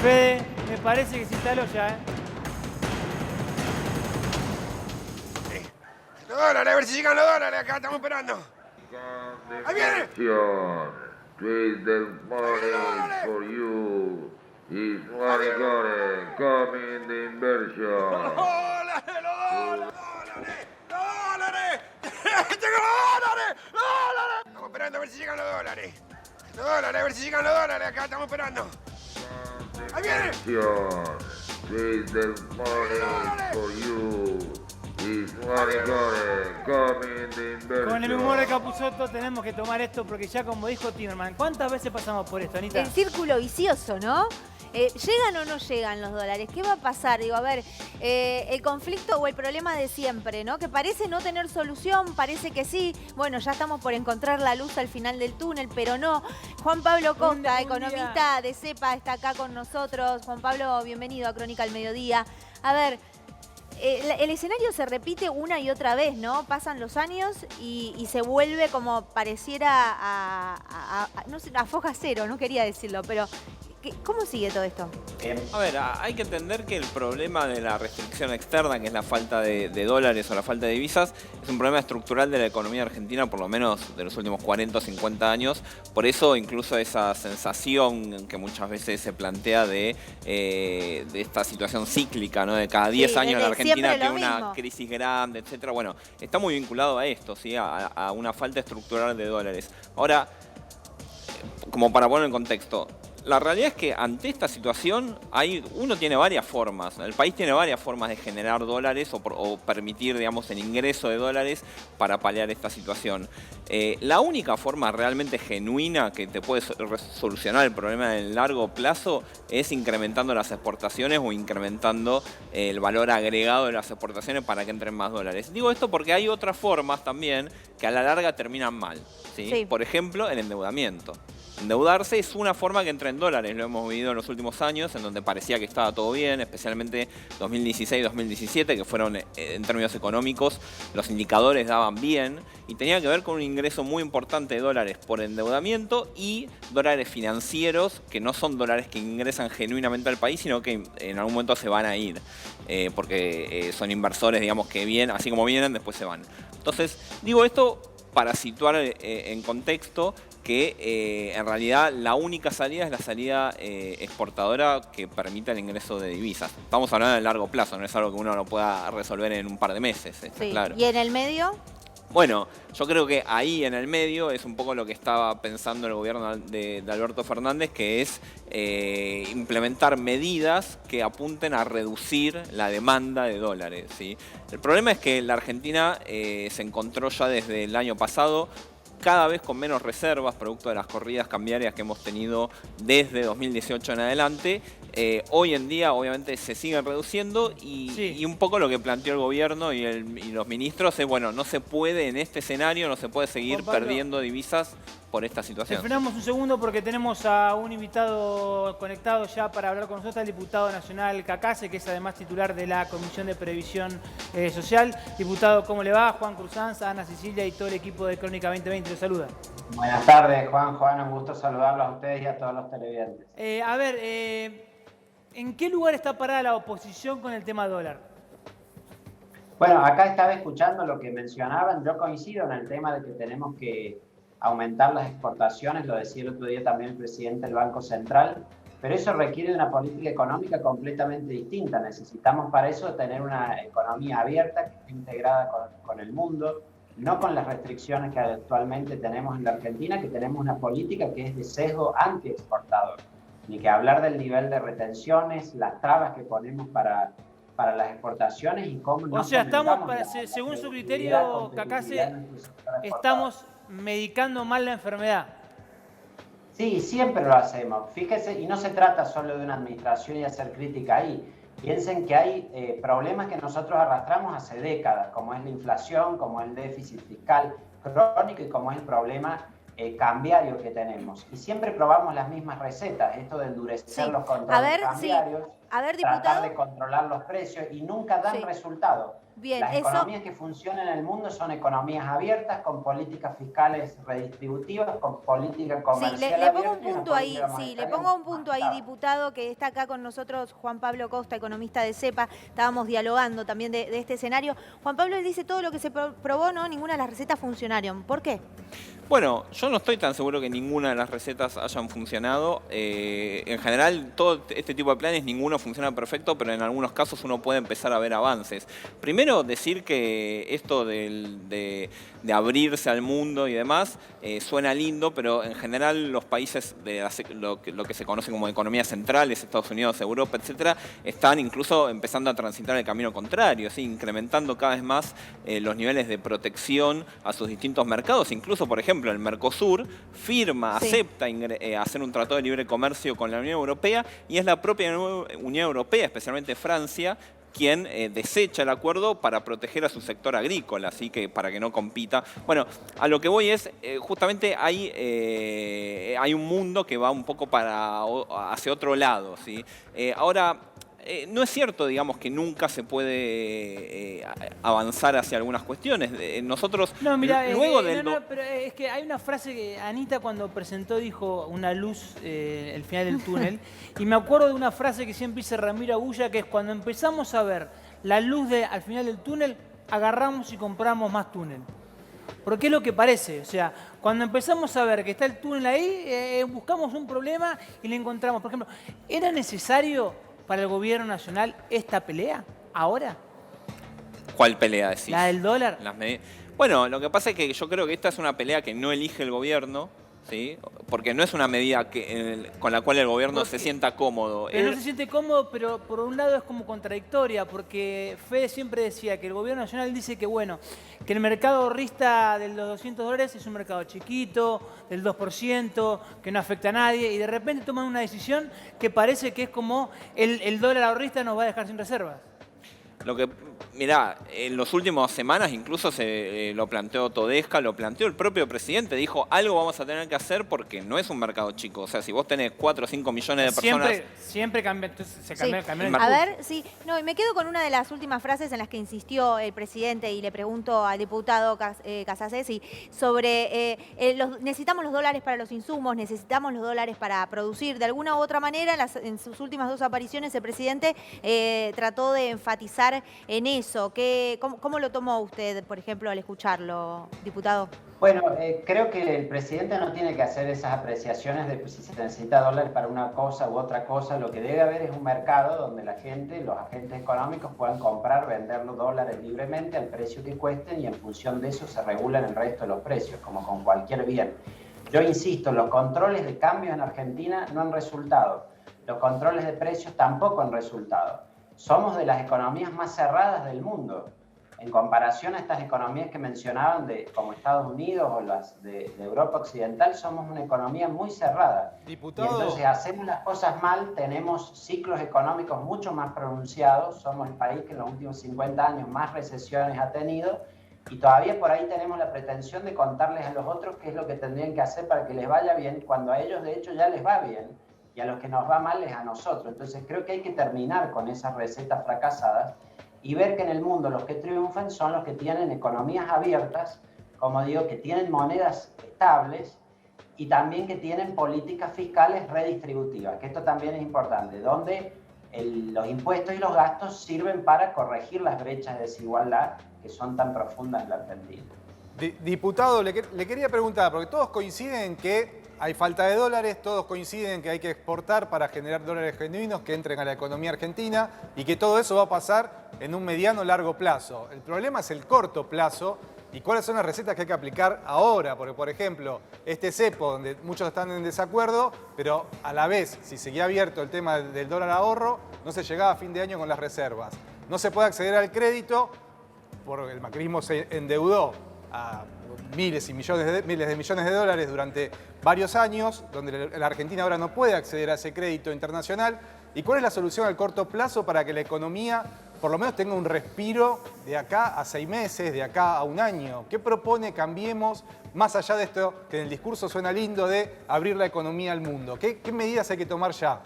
Fede, me parece que se instaló ya, ¿eh? Los dólares, a ver si llegan los dólares, acá estamos esperando. ¡Ahí viene! With the money for you is money coming the inversion. ¡Dólares, los dólares! ¡Dólares! ¡Tengo dólares! ¡Dólares! Estamos esperando a ver si llegan los dólares. Los dólares, a ver si llegan los dólares, acá estamos esperando. ¡Ahí viene! With the money for you is money coming the inversion. Con el humor de Capusotto tenemos que tomar esto porque ya como dijo Timerman, ¿cuántas veces pasamos por esto, Anita? El círculo vicioso, ¿no? ¿Llegan o no llegan los dólares? ¿Qué va a pasar? Digo, a ver, el conflicto o el problema de siempre, ¿no? Que parece no tener solución, parece que sí. Bueno, ya estamos por encontrar la luz al final del túnel, pero no. Juan Pablo Costa, economista de CEPA, está acá con nosotros. Juan Pablo, bienvenido a Crónica al Mediodía. A ver, el escenario se repite una y otra vez, ¿no? Pasan los años y se vuelve como pareciera no sé, a foja cero, no quería decirlo, pero ¿cómo sigue todo esto? A ver, hay que entender que el problema de la restricción externa, que es la falta de dólares o la falta de divisas, es un problema estructural de la economía argentina, por lo menos de los últimos 40 o 50 años. Por eso incluso esa sensación que muchas veces se plantea de esta situación cíclica, ¿no? De cada 10 años la Argentina tiene una crisis grande, etcétera. Bueno, está muy vinculado a esto, ¿sí? A una falta estructural de dólares. Ahora, como para poner en contexto, la realidad es que ante esta situación uno tiene varias formas, el país tiene varias formas de generar dólares o permitir, digamos, el ingreso de dólares para paliar esta situación. La única forma realmente genuina que te puede solucionar el problema en el largo plazo es incrementando las exportaciones o incrementando el valor agregado de las exportaciones para que entren más dólares. Digo esto porque hay otras formas también que a la larga terminan mal, ¿sí? Sí. Por ejemplo, el endeudamiento. Endeudarse es una forma que entra en dólares, lo hemos vivido en los últimos años, en donde parecía que estaba todo bien, especialmente 2016-2017, que fueron, en términos económicos, los indicadores daban bien, y tenía que ver con un ingreso muy importante de dólares por endeudamiento y dólares financieros, que no son dólares que ingresan genuinamente al país, sino que en algún momento se van a ir, porque son inversores, digamos, que vienen, así como vienen, después se van. Entonces, digo esto para situar en contexto que en realidad la única salida es la salida exportadora que permita el ingreso de divisas. Estamos hablando de largo plazo, no es algo que uno lo pueda resolver en un par de meses, está claro. ¿Y en el medio? Bueno, yo creo que ahí en el medio es un poco lo que estaba pensando el gobierno de Alberto Fernández, que es implementar medidas que apunten a reducir la demanda de dólares, ¿sí? El problema es que la Argentina se encontró ya desde el año pasado cada vez con menos reservas, producto de las corridas cambiarias que hemos tenido desde 2018 en adelante. Hoy en día, obviamente, se siguen reduciendo y un poco lo que planteó el gobierno y los ministros es, bueno, no se puede en este escenario, no se puede seguir perdiendo divisas por esta situación. Te frenamos un segundo porque tenemos a un invitado conectado ya para hablar con nosotros, el diputado nacional Cacase, que es además titular de la Comisión de Previsión Social. Diputado, ¿cómo le va? Juan Cruzanza, Ana Cecilia y todo el equipo de Crónica 2020 los saluda. Buenas tardes, Juan, un gusto saludarlos a ustedes y a todos los televidentes. A ver, ¿en qué lugar está parada la oposición con el tema dólar? Bueno, acá estaba escuchando lo que mencionaban. Yo coincido en el tema de que tenemos que aumentar las exportaciones, lo decía el otro día también el presidente del Banco Central, pero eso requiere de una política económica completamente distinta. Necesitamos para eso tener una economía abierta, que esté integrada con el mundo, no con las restricciones que actualmente tenemos en la Argentina, que tenemos una política que es de sesgo anti-exportador. Ni que hablar del nivel de retenciones, las trabas que ponemos para las exportaciones y cómo no. O sea, estamos, según su criterio, Cacase, estamos medicando mal la enfermedad. Sí, siempre lo hacemos. Fíjese, y no se trata solo de una administración y hacer crítica ahí. Piensen que hay problemas que nosotros arrastramos hace décadas, como es la inflación, como es el déficit fiscal crónico y como es el problema cambiario que tenemos. Y siempre probamos las mismas recetas, esto de endurecer los controles cambiarios, diputado, tratar de controlar los precios y nunca dan resultado. Bien, Las eso... economías que funcionan en el mundo son economías abiertas, con políticas fiscales redistributivas, con política Sí, comercial le pongo un abierta y una punto ahí, política sí, le monetaria pongo un punto ahí, monetaria. diputado, que está acá con nosotros, Juan Pablo Costa, economista de CEPA. Estábamos dialogando también de este escenario. Juan Pablo él dice todo lo que se probó, ¿no? Ninguna de las recetas funcionaron. ¿Por qué? Bueno, yo no estoy tan seguro que ninguna de las recetas hayan funcionado. En general, todo este tipo de planes, ninguno funciona perfecto, pero en algunos casos uno puede empezar a ver avances. Primero, decir que esto de abrirse al mundo y demás suena lindo, pero en general los países de lo que se conoce como economías centrales, Estados Unidos, Europa, etcétera, están incluso empezando a transitar el camino contrario, ¿sí? Incrementando cada vez más los niveles de protección a sus distintos mercados. Incluso, por ejemplo, el Mercosur firma, Sí. acepta hacer un tratado de libre comercio con la Unión Europea, y es la propia Unión Europea, especialmente Francia, quien desecha el acuerdo para proteger a su sector agrícola, así que para que no compita. Bueno, a lo que voy es, justamente hay un mundo que va un poco hacia otro lado, ¿sí? Ahora, no es cierto, digamos, que nunca se puede avanzar hacia algunas cuestiones. Nosotros, No, mira, luego del... pero es que hay una frase que Anita cuando presentó dijo una luz el final del túnel. Y me acuerdo de una frase que siempre dice Ramiro Agulla, que es cuando empezamos a ver la luz al final del túnel, agarramos y compramos más túnel. Porque es lo que parece, o sea, cuando empezamos a ver que está el túnel ahí, buscamos un problema y le encontramos. Por ejemplo, ¿era necesario para el gobierno nacional esta pelea ahora? ¿Cuál pelea decís? ¿La del dólar? Bueno, lo que pasa es que yo creo que esta es una pelea que no elige el gobierno, ¿sí? Porque no es una medida con la cual el gobierno se sienta cómodo. Pero no se siente cómodo, pero por un lado es como contradictoria, porque Fede siempre decía que el gobierno nacional dice que, bueno, que el mercado ahorrista de los $200 es un mercado chiquito, del 2%, que no afecta a nadie, y de repente toman una decisión que parece que es como el dólar ahorrista nos va a dejar sin reservas. Mirá, en las últimas semanas incluso lo planteó Todesca, lo planteó el propio presidente, dijo algo vamos a tener que hacer porque no es un mercado chico. O sea, si vos tenés 4 o 5 millones de personas... Siempre cambia, entonces se Sí. cambió el A discurso. ver, sí. No, y me quedo con una de las últimas frases en las que insistió el presidente y le pregunto al diputado Casasesi sobre necesitamos los dólares para los insumos, necesitamos los dólares para producir. De alguna u otra manera, en sus últimas 2 apariciones, el presidente trató de enfatizar en eso. ¿Cómo lo tomó usted, por ejemplo, al escucharlo, diputado? Bueno, creo que el presidente no tiene que hacer esas apreciaciones de si se necesita dólares para una cosa u otra cosa. Lo que debe haber es un mercado donde la gente, los agentes económicos puedan comprar, vender los dólares libremente al precio que cuesten y en función de eso se regulan el resto de los precios, como con cualquier bien. Yo insisto, los controles de cambios en Argentina no han resultado. Los controles de precios tampoco han resultado. Somos de las economías más cerradas del mundo. En comparación a estas economías que mencionaban, como Estados Unidos o las de Europa Occidental, somos una economía muy cerrada. Diputado. Y entonces hacemos las cosas mal, tenemos ciclos económicos mucho más pronunciados, somos el país que en los últimos 50 años más recesiones ha tenido, y todavía por ahí tenemos la pretensión de contarles a los otros qué es lo que tendrían que hacer para que les vaya bien, cuando a ellos de hecho ya les va bien, y a los que nos va mal es a nosotros. Entonces creo que hay que terminar con esas recetas fracasadas y ver que en el mundo los que triunfan son los que tienen economías abiertas, como digo, que tienen monedas estables y también que tienen políticas fiscales redistributivas, que esto también es importante, donde los impuestos y los gastos sirven para corregir las brechas de desigualdad que son tan profundas en la Argentina. Diputado, le quería preguntar, porque todos coinciden en que hay falta de dólares, todos coinciden en que hay que exportar para generar dólares genuinos que entren a la economía argentina y que todo eso va a pasar en un mediano o largo plazo. El problema es el corto plazo y cuáles son las recetas que hay que aplicar ahora. Porque, por ejemplo, este cepo, donde muchos están en desacuerdo, pero a la vez, si seguía abierto el tema del dólar ahorro, no se llegaba a fin de año con las reservas. No se puede acceder al crédito, porque el macrismo se endeudó a miles de millones de dólares durante varios años, donde la Argentina ahora no puede acceder a ese crédito internacional. ¿Y cuál es la solución al corto plazo para que la economía por lo menos tenga un respiro de acá a 6 meses, de acá a un año? ¿Qué propone Cambiemos, más allá de esto que en el discurso suena lindo de abrir la economía al mundo? ¿Qué medidas hay que tomar ya?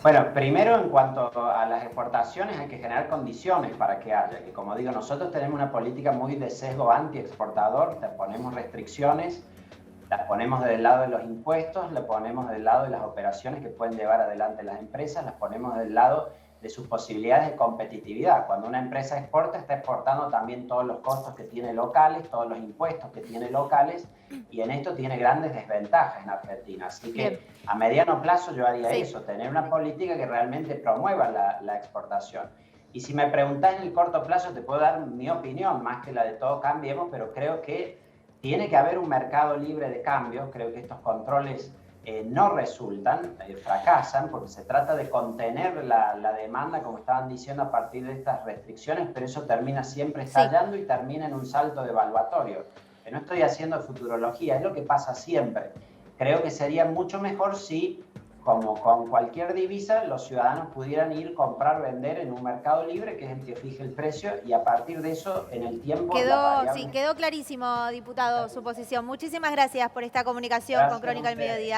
Bueno, primero en cuanto a las exportaciones hay que generar condiciones para que haya, que como digo, nosotros tenemos una política muy de sesgo anti-exportador, le ponemos restricciones, las ponemos del lado de los impuestos, le ponemos del lado de las operaciones que pueden llevar adelante las empresas, las ponemos del lado de sus posibilidades de competitividad. Cuando una empresa exporta, está exportando también todos los costos que tiene locales, todos los impuestos que tiene locales, y en esto tiene grandes desventajas en Argentina. Así que Bien. a mediano plazo yo haría Sí. eso, tener una política que realmente promueva la exportación. Y si me preguntás en el corto plazo, te puedo dar mi opinión, más que la de Todos Cambiemos, pero creo que tiene que haber un mercado libre de cambios. Creo que estos controles no resultan, fracasan, porque se trata de contener la demanda, como estaban diciendo, a partir de estas restricciones, pero eso termina siempre estallando y termina en un salto devaluatorio. Que no estoy haciendo futurología, es lo que pasa siempre. Creo que sería mucho mejor si, como con cualquier divisa, los ciudadanos pudieran ir, comprar, vender en un mercado libre, que es el que fije el precio, y a partir de eso, en el tiempo... Quedó clarísimo, diputado, su posición. Muchísimas gracias por esta comunicación con Gracias a Crónica del ustedes. Mediodía.